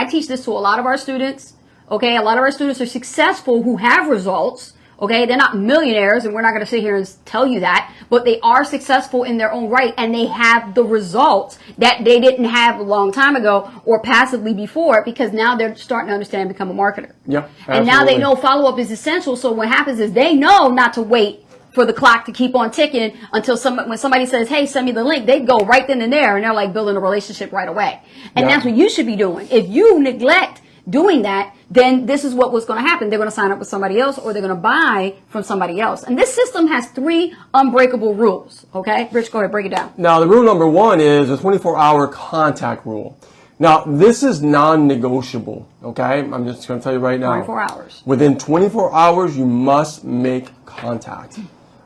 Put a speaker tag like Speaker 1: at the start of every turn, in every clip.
Speaker 1: I teach this to a lot of our students. Okay, a lot of our students are successful who have results. Okay, they're not millionaires, and we're not going to sit here and tell you that, but they are successful in their own right, and they have the results that they didn't have a long time ago or passively before, because now they're starting to understand and become a marketer.
Speaker 2: Yep,
Speaker 1: and now they know follow-up is essential. So what happens is they know not to wait for the clock to keep on ticking until when somebody says, hey, send me the link, they go right then and there, and they're like building a relationship right away. And that's what you should be doing. If you neglect doing that, then this is what's going to happen. They're going to sign up with somebody else, or they're going to buy from somebody else. And this system has 3 unbreakable rules. Okay, Rich, go ahead, break it down.
Speaker 2: Now, the rule number 1 is a 24-hour contact rule. Now, this is non-negotiable. Okay, I'm just going to tell you right now.
Speaker 1: 24 hours.
Speaker 2: Within 24 hours, you must make contact.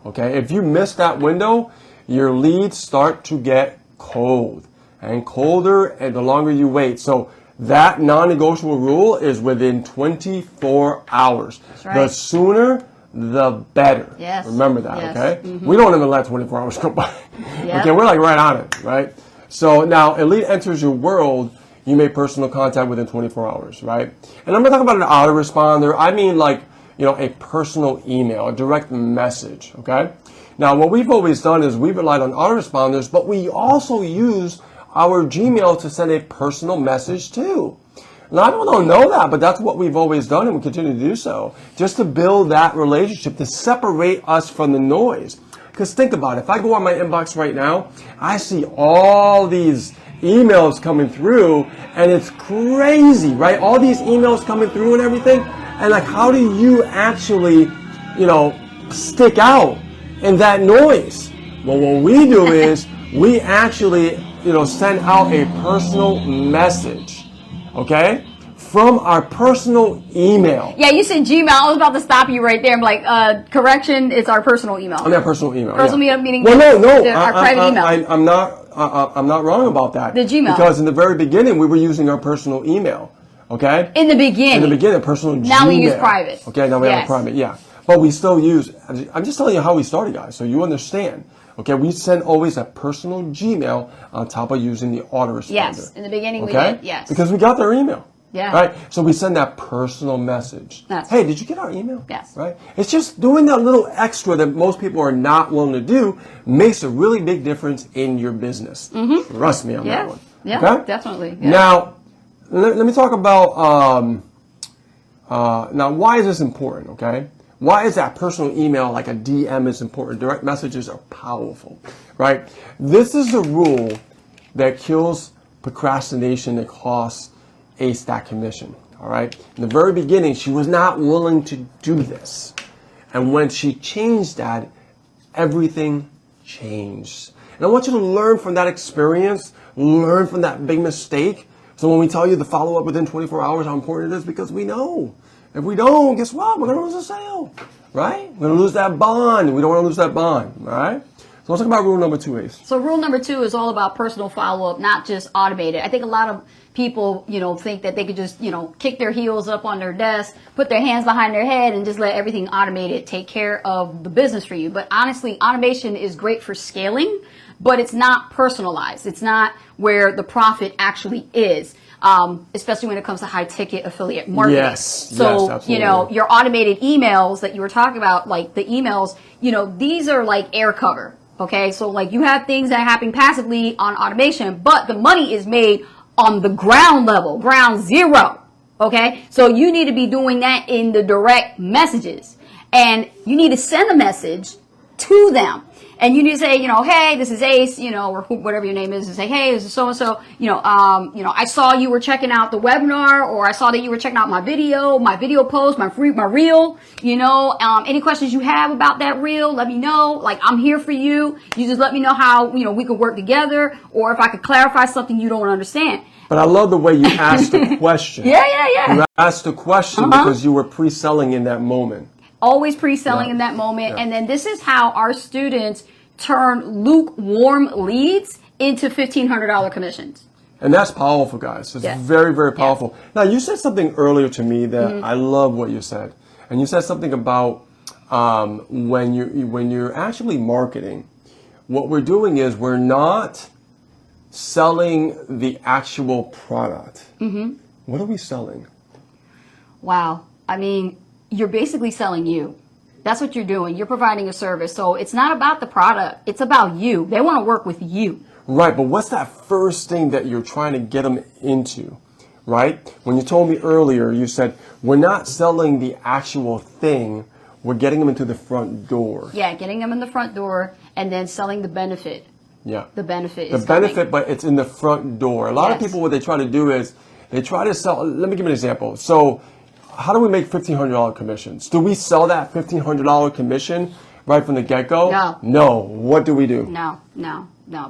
Speaker 2: Okay, if you miss that window, your leads start to get cold and colder, and the longer you wait. So that non-negotiable rule is within 24 hours.
Speaker 1: That's right.
Speaker 2: The sooner, the better.
Speaker 1: Yes.
Speaker 2: Remember that,
Speaker 1: Yes.
Speaker 2: okay?
Speaker 1: Mm-hmm.
Speaker 2: We don't even let 24 hours go by.
Speaker 1: Yep.
Speaker 2: Okay, we're like right on it, right? So now, Elite enters your world, you make personal contact within 24 hours, right? And I'm going to talk about an autoresponder. I mean like, a personal email, a direct message, okay? Now, what we've always done is we've relied on autoresponders, but we also use our Gmail to send a personal message too. A lot of people don't know that, but that's what we've always done, and we continue to do so, just to build that relationship, to separate us from the noise. Because think about it, if I go on my inbox right now, I see all these emails coming through, and it's crazy, right? All these emails coming through and everything, and like, how do you actually, stick out in that noise? Well, what we do is we actually send out a personal message, okay, from our personal email.
Speaker 1: Yeah, you said Gmail. I was about to stop you right there. I'm like, correction, it's our personal email.
Speaker 2: On that personal email.
Speaker 1: Personal email meaning
Speaker 2: our
Speaker 1: private email.
Speaker 2: I'm not wrong about that.
Speaker 1: The Gmail.
Speaker 2: Because in the very beginning, we were using our personal email, okay?
Speaker 1: In the beginning,
Speaker 2: personal Gmail.
Speaker 1: Now we use private.
Speaker 2: Okay, now we have a private, yeah. But we still use, I'm just telling you how we started, guys, so you understand. Okay, we send always a personal Gmail on top of using the autoresponder.
Speaker 1: Yes, in the beginning we did, yes.
Speaker 2: Because we got their email.
Speaker 1: Yeah.
Speaker 2: Right? So we send that personal message. Hey, did you get our email?
Speaker 1: Yes.
Speaker 2: Right? It's just doing that little extra that most people are not willing to do makes a really big difference in your business. Mm-hmm. Trust me on that one.
Speaker 1: Yeah,
Speaker 2: okay?
Speaker 1: Definitely. Yeah.
Speaker 2: Now, let me talk about, now why is this important, okay? Why is that personal email, like a DM, is important? Direct messages are powerful, right? This is the rule that kills procrastination that costs a stack commission, all right? In the very beginning, she was not willing to do this. And when she changed that, everything changed. And I want you to learn from that experience, learn from that big mistake. So when we tell you the follow-up within 24 hours, how important it is, because we know. If we don't, guess what? We're going to lose a sale, right? We're going to lose that bond. We don't want to lose that bond, all right? So let's talk about rule number 2, Ace.
Speaker 1: So rule number 2 is all about personal follow-up, not just automated. I think a lot of people, think that they could just, kick their heels up on their desk, put their hands behind their head, and just let everything automated take care of the business for you. But honestly, automation is great for scaling, but it's not personalized. It's not where the profit actually is. Especially when it comes to high ticket affiliate marketing.
Speaker 2: Yes.
Speaker 1: So,
Speaker 2: absolutely.
Speaker 1: your automated emails that you were talking about, like the emails, these are like air cover. Okay. So like you have things that happen passively on automation, but the money is made on the ground level, ground zero. Okay. So you need to be doing that in the direct messages, and you need to send a message to them. And you need to say, hey, this is Ace, or whatever your name is, and say, hey, this is so-and-so, I saw you were checking out the webinar, or I saw that you were checking out my video post, my reel, any questions you have about that reel, let me know. Like, I'm here for you. You just let me know how, we could work together, or if I could clarify something you don't understand.
Speaker 2: But I love the way you asked the question.
Speaker 1: Yeah.
Speaker 2: You asked the question because you were pre-selling in that moment.
Speaker 1: Always pre-selling in that moment. Yeah. And then this is how our students turn lukewarm leads into $1,500 commissions.
Speaker 2: And that's powerful, guys. It's very, very powerful. Now, you said something earlier to me that I love what you said. And you said something about when you're actually marketing, what we're doing is we're not selling the actual product. what are we selling?
Speaker 1: Wow. I mean, you're basically selling you. That's what you're doing. You're providing a service. So it's not about the product. It's about you. They want to work with you.
Speaker 2: Right, but what's that first thing that you're trying to get them into, right? When you told me earlier, you said, we're not selling the actual thing, we're getting them into the front door.
Speaker 1: Yeah, getting them in the front door and then selling the benefit.
Speaker 2: Yeah.
Speaker 1: The benefit
Speaker 2: The
Speaker 1: is
Speaker 2: benefit,
Speaker 1: coming.
Speaker 2: but it's in the front door. A lot of
Speaker 1: Yes.
Speaker 2: people, what they try to do is, they try to sell, let me give you an example. So, how do we make $1,500 commissions? Do we sell that $1,500 commission right from the get-go?
Speaker 1: No.
Speaker 2: No. What do we do?
Speaker 1: No.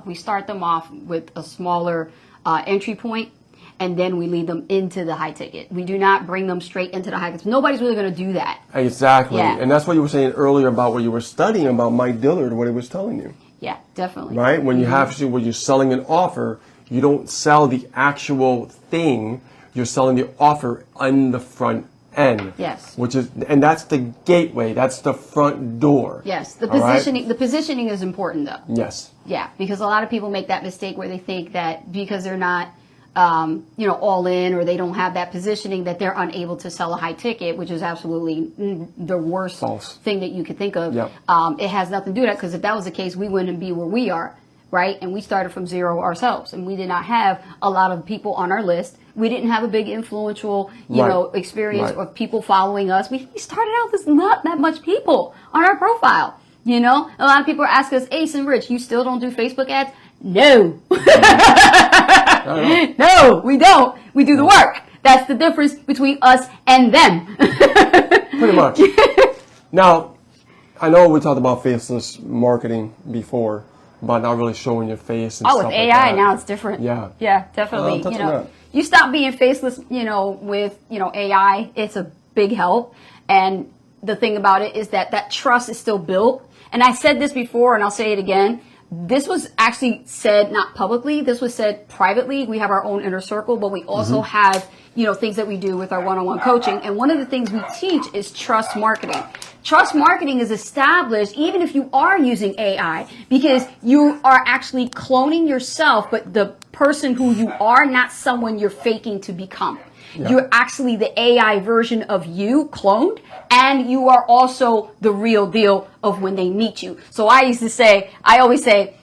Speaker 1: We start them off with a smaller entry point, and then we lead them into the high ticket. We do not bring them straight into the high ticket. Nobody's really going to do that.
Speaker 2: Exactly.
Speaker 1: Yeah.
Speaker 2: And that's what you were saying earlier about what you were studying about Mike Dillard, what he was telling you.
Speaker 1: Yeah, definitely.
Speaker 2: Right? When you have to, when you're selling an offer, you don't sell the actual thing, you're selling the offer on the front end.
Speaker 1: Yes.
Speaker 2: Which is, and that's the gateway, that's the front door.
Speaker 1: Yes, the
Speaker 2: All right?
Speaker 1: positioning. The positioning is important, though.
Speaker 2: Yes.
Speaker 1: Yeah, because a lot of people make that mistake where they think that because they're not, all in, or they don't have that positioning, that they're unable to sell a high ticket, which is absolutely the worst
Speaker 2: False.
Speaker 1: thing that you could think of.
Speaker 2: Yep.
Speaker 1: It has nothing to do with that, because if that was the case, we wouldn't be where we are, right? And we started from zero ourselves, and we did not have a lot of people on our list. We didn't have a big influential,
Speaker 2: Right.
Speaker 1: experience
Speaker 2: Right.
Speaker 1: of people following us. We started out with not that much people on our profile. A lot of people ask us, Ace and Rich, you still don't do Facebook ads? No. No, we don't. We do the work. That's the difference between us and them.
Speaker 2: Pretty much. Now, I know we talked about faceless marketing before, about not really showing your face and
Speaker 1: Oh,
Speaker 2: stuff
Speaker 1: with
Speaker 2: like
Speaker 1: AI
Speaker 2: that.
Speaker 1: now it's different.
Speaker 2: Yeah.
Speaker 1: Yeah, definitely.
Speaker 2: touch on that.
Speaker 1: You stop being faceless, with, AI, it's a big help. And the thing about it is that trust is still built. And I said this before, and I'll say it again. This was actually said not publicly. This was said privately. We have our own inner circle, but we also have, things that we do with our one-on-one coaching. And one of the things we teach is trust marketing. Trust marketing is established even if you are using AI, because you are actually cloning yourself, but the person who you are, not someone you're faking to become.
Speaker 2: Yeah.
Speaker 1: You're actually the AI version of you cloned, and you are also the real deal of when they meet you. So I always say,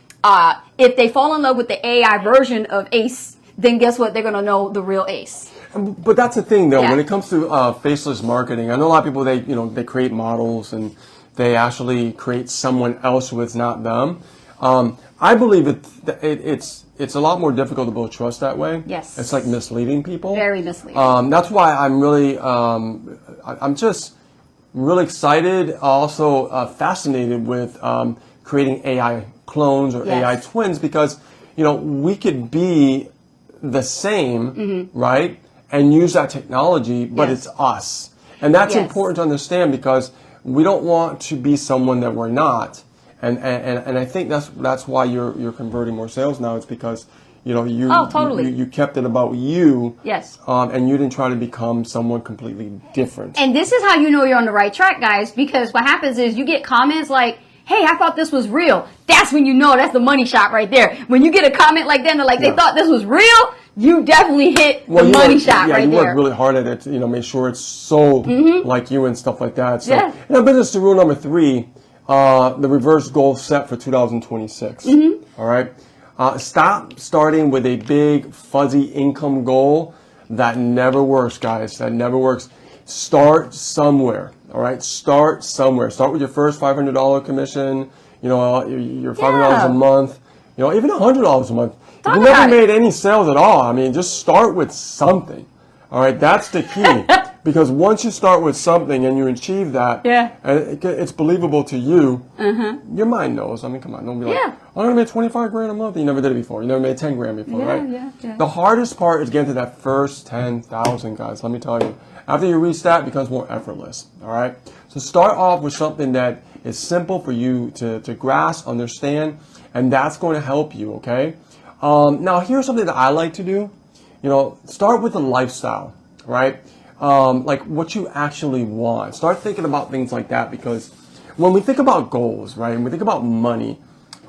Speaker 1: if they fall in love with the AI version of Ace, then guess what? They're going to know the real Ace.
Speaker 2: But that's the thing, though.
Speaker 1: Yeah.
Speaker 2: When it comes to faceless marketing, I know a lot of people, they create models and they actually create someone else who is not them. I believe it's a lot more difficult to build trust that way.
Speaker 1: Yes.
Speaker 2: It's like misleading people.
Speaker 1: Very misleading.
Speaker 2: That's why I'm really, I'm just really excited, also fascinated with creating AI clones or
Speaker 1: Yes.
Speaker 2: AI twins, because, we could be the same, right? And use that technology, but
Speaker 1: Yes.
Speaker 2: it's us. And that's
Speaker 1: Yes.
Speaker 2: important to understand, because we don't want to be someone that we're not. And I think that's why you're converting more sales now. It's because you
Speaker 1: Oh, totally.
Speaker 2: you kept it about you.
Speaker 1: Yes.
Speaker 2: And you didn't try to become someone completely different.
Speaker 1: And this is how you know you're on the right track, guys, because what happens is you get comments like, hey, I thought this was real. That's when you know that's the money shot right there. When you get a comment like that and they're like,
Speaker 2: Yeah.
Speaker 1: they thought this was real, you definitely hit the
Speaker 2: you
Speaker 1: money
Speaker 2: work,
Speaker 1: shot right
Speaker 2: you
Speaker 1: there.
Speaker 2: work really hard at it to, make sure it's sold like you and stuff like that. So,
Speaker 1: Yeah.
Speaker 2: and I've been to rule number 3, the reverse goal set for 2026. All right. Stop starting with a big fuzzy income goal. That never works, guys. That never works. Start somewhere. All right. Start somewhere. Start with your first $500 commission. Your $500
Speaker 1: Yeah.
Speaker 2: a month. Even $100 a month.
Speaker 1: Talk
Speaker 2: If you
Speaker 1: about
Speaker 2: never
Speaker 1: it.
Speaker 2: made any sales at all, I mean, just start with something. All right, that's the key. Because once you start with something and you achieve that,
Speaker 1: Yeah.
Speaker 2: and it's believable to you, your mind knows. I mean, come on, don't be like,
Speaker 1: Yeah.
Speaker 2: I'm going to make 25 grand a month. You never did it before. You never made 10 grand before,
Speaker 1: Yeah,
Speaker 2: right?
Speaker 1: yeah.
Speaker 2: The hardest part is getting to that first 10,000, guys. Let me tell you. After you reach that, it becomes more effortless. All right. So start off with something that is simple for you to grasp, understand, and that's going to help you. Okay. Now here's something that I like to do. Start with the lifestyle, right? Like what you actually want. Start thinking about things like that, because when we think about goals, right, and we think about money,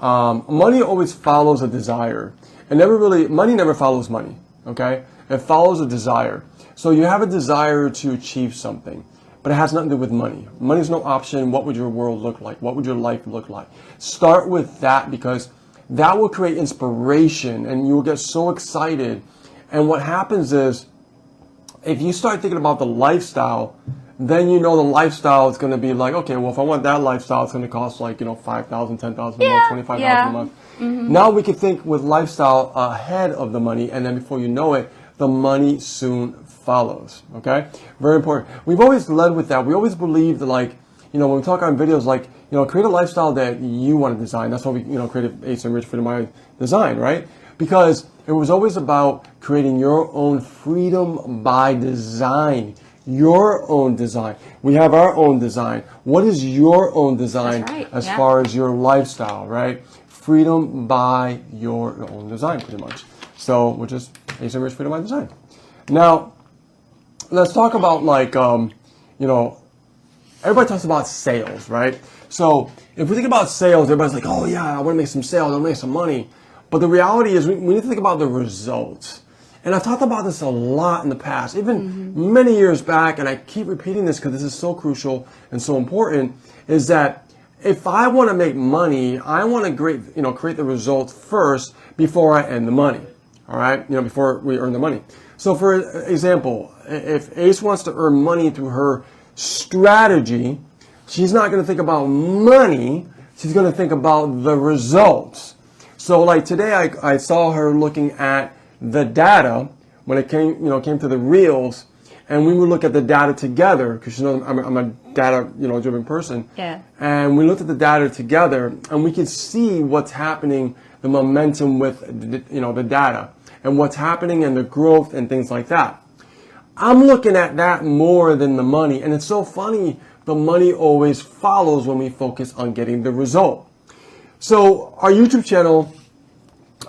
Speaker 2: money always follows a desire. And money never follows money, okay? It follows a desire. So you have a desire to achieve something, but it has nothing to do with money. Money is no option. What would your world look like? What would your life look like? Start with that, because that will create inspiration and you will get so excited. And what happens is, if you start thinking about the lifestyle, then you know the lifestyle is going to be like, okay, well, if I want that lifestyle, it's going to cost like, $5,000, $10,000 a month, $25,000 a month. Now we can think with lifestyle ahead of the money, and then before you know it, the money soon follows. Okay? Very important. We've always led with that. We always believe that, like, when we talk on videos, like, create a lifestyle that you want to design. That's why we, created Ace and Rich Freedom by Design, right? Because it was always about creating your own freedom by design. Your own design. We have our own design. What is your own design as far as your lifestyle, right? Freedom by your own design, pretty much. So, which is Ace and Rich Freedom by Design. Now, let's talk about, like, everybody talks about sales, right? So if we think about sales, everybody's like, oh yeah, I want to make some sales, I want to make some money. But the reality is we need to think about the results. And I've talked about this a lot in the past, even many years back, and I keep repeating this because this is so crucial and so important, is that if I want to make money, I want to create the results first before I earn the money. All right? Before we earn the money. So for example, if Ace wants to earn money through her strategy, she's not going to think about money, she's going to think about the results. So like today I saw her looking at the data when it came to the reels, and we would look at the data together, because I'm a data driven person.
Speaker 1: Yeah.
Speaker 2: And we looked at the data together, and we could see what's happening, the momentum with the data, and what's happening and the growth and things like that. I'm looking at that more than the money, and it's so funny. The money always follows when we focus on getting the result. So our YouTube channel,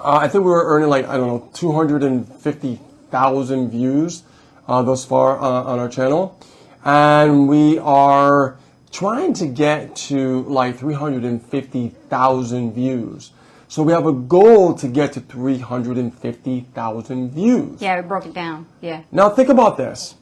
Speaker 2: I think we were earning 250,000 views thus far on our channel. And we are trying to get to like 350,000 views. So we have a goal to get to 350,000 views.
Speaker 1: Yeah, we broke it down. Yeah.
Speaker 2: Now think about this.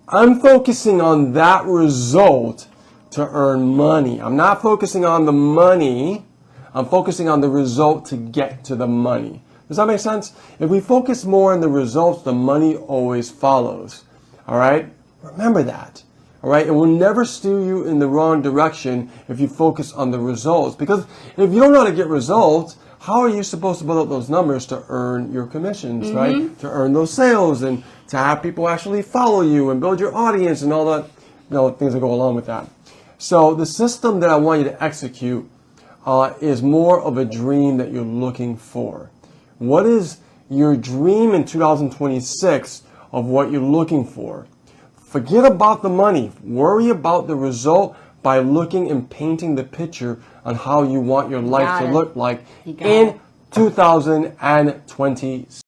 Speaker 2: I'm focusing on that result to earn money. I'm not focusing on the money. I'm focusing on the result to get to the money. Does that make sense? If we focus more on the results, the money always follows. All right? Remember that. All right? It will never steer you in the wrong direction if you focus on the results. Because if you don't know how to get results, how are you supposed to build up those numbers to earn your commissions, right? To earn those sales and to have people actually follow you and build your audience and all that, things that go along with that. So the system that I want you to execute is more of a dream that you're looking for. What is your dream in 2026 of what you're looking for? Forget about the money. Worry about the result by looking and painting the picture on how you want your life to look like in 2026.